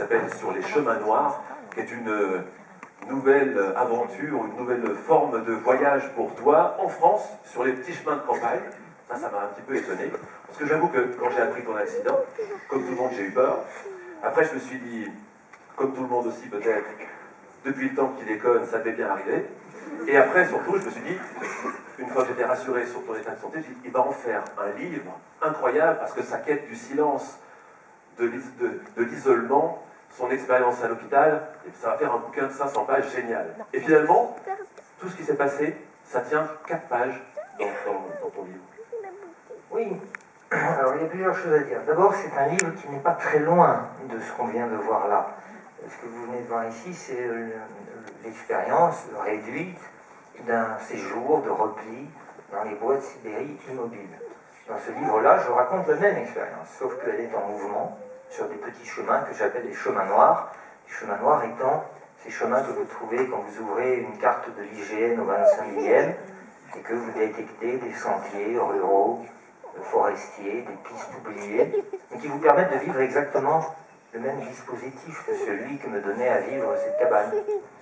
s'appelle Sur les chemins noirs, qui est une nouvelle aventure, une nouvelle forme de voyage pour toi en France, sur les petits chemins de campagne. Ça m'a un petit peu étonné, parce que j'avoue que quand j'ai appris ton accident, comme tout le monde, j'ai eu peur. Après, je me suis dit, comme tout le monde aussi peut-être, depuis le temps qu'il déconne, ça devait bien arriver. Et après, surtout, je me suis dit, une fois que j'étais rassuré sur ton état de santé, j'ai dit, il va en faire un livre incroyable, parce que sa quête du silence, de l'isolement, son expérience à l'hôpital, ça va faire un bouquin de 500 pages génial. Et finalement, tout ce qui s'est passé, ça tient 4 pages dans ton livre. Oui, alors il y a plusieurs choses à dire. D'abord, c'est un livre qui n'est pas très loin de ce qu'on vient de voir là. Ce que vous venez de voir ici, c'est l'expérience réduite d'un séjour de repli dans les bois de Sibérie immobiles. Dans ce livre-là, je raconte la même expérience, sauf qu'elle est en mouvement, sur des petits chemins que j'appelle les chemins noirs. Les chemins noirs étant ces chemins que vous trouvez quand vous ouvrez une carte de l'IGN au 25 millième et que vous détectez des sentiers ruraux, forestiers, des pistes oubliées, et qui vous permettent de vivre exactement le même dispositif que celui que me donnait à vivre cette cabane.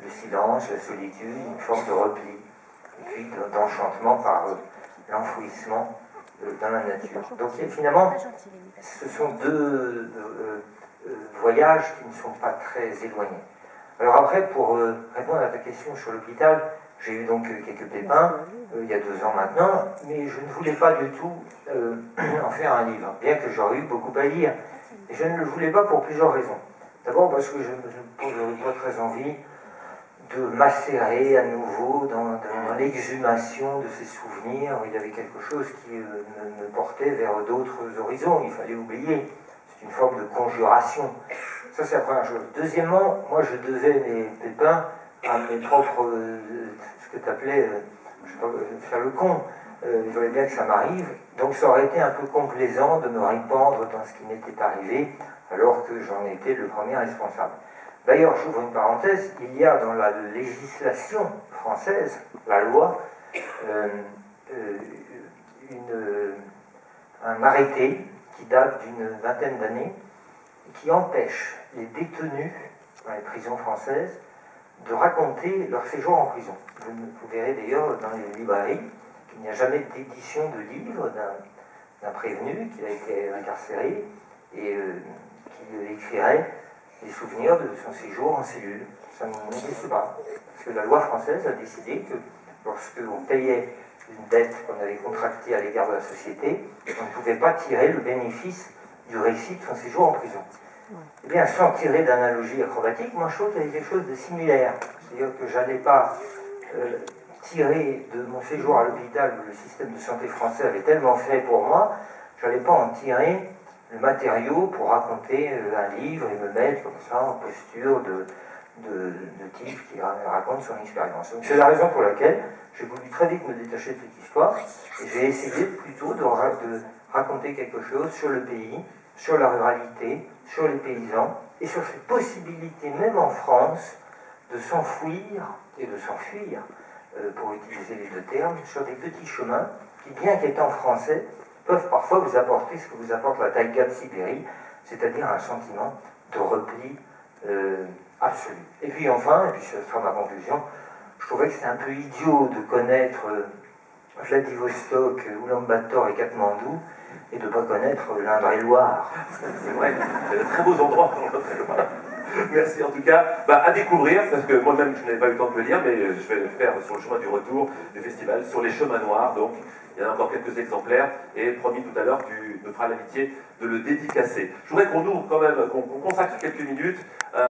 Le silence, la solitude, une forme de repli, et puis d'enchantement par l'enfouissement dans la nature. Donc finalement, ce sont deux voyages qui ne sont pas très éloignés. Alors après, pour répondre à ta question sur l'hôpital, j'ai eu donc quelques pépins il y a 2 ans maintenant, mais je ne voulais pas du tout en faire un livre, bien que j'aurais eu beaucoup à lire. Et je ne le voulais pas pour plusieurs raisons. D'abord parce que je n'avais pas très envie de macérer à nouveau dans l'exhumation de ces souvenirs. Il y avait quelque chose qui me portait vers d'autres horizons, il fallait oublier. C'est une forme de conjuration. Ça, c'est la première chose. Deuxièmement, moi, je devais mes pépins à mes propres, ce que tu appelais, je sais pas, faire le con. Il fallait bien que ça m'arrive. Donc, ça aurait été un peu complaisant de me répandre dans ce qui m'était arrivé, alors que j'en étais le premier responsable. D'ailleurs, j'ouvre une parenthèse, il y a dans la législation française, la loi, un arrêté qui date d'une vingtaine d'années, qui empêche les détenus dans les prisons françaises de raconter leur séjour en prison. Vous verrez d'ailleurs dans les librairies qu'il n'y a jamais d'édition de livre d'un prévenu qui a été incarcéré et qui écrirait les souvenirs de son séjour en cellule. Ça n'existe pas. Parce que la loi française a décidé que lorsqu'on payait une dette qu'on avait contractée à l'égard de la société, on ne pouvait pas tirer le bénéfice du récit de son séjour en prison. Eh bien, sans tirer d'analogie acrobatique, moi je trouve qu'il y avait quelque chose de similaire. C'est-à-dire que je n'allais pas tirer de mon séjour à l'hôpital, où le système de santé français avait tellement fait pour moi, je n'allais pas en tirer le matériau pour raconter un livre et me mettre comme ça en posture de type qui raconte son expérience. Donc c'est la raison pour laquelle j'ai voulu très vite me détacher de cette histoire et j'ai essayé plutôt de raconter quelque chose sur le pays, sur la ruralité, sur les paysans et sur cette possibilité même en France de s'enfouir et de s'enfuir, pour utiliser les deux termes, sur des petits chemins qui, bien qu'étant français, peuvent parfois vous apporter ce que vous apporte la taïga de Sibérie, c'est-à-dire un sentiment de repli absolu. Et puis enfin, et puis ce sera ma conclusion, je trouvais que c'était un peu idiot de connaître Vladivostok, Oulan-Bator et Katmandou et de ne pas connaître l'Indre-et-Loire. C'est vrai, c'est de très beaux endroits pour l'Indre-et-Loire. Merci en tout cas. À découvrir, parce que moi-même je n'avais pas eu le temps de le lire, mais je vais le faire sur le chemin du retour du festival, sur les chemins noirs. Donc il y en a encore quelques exemplaires, et promis tout à l'heure, tu me feras l'amitié de le dédicacer. Je voudrais qu'on ouvre quand même, qu'on consacre quelques minutes.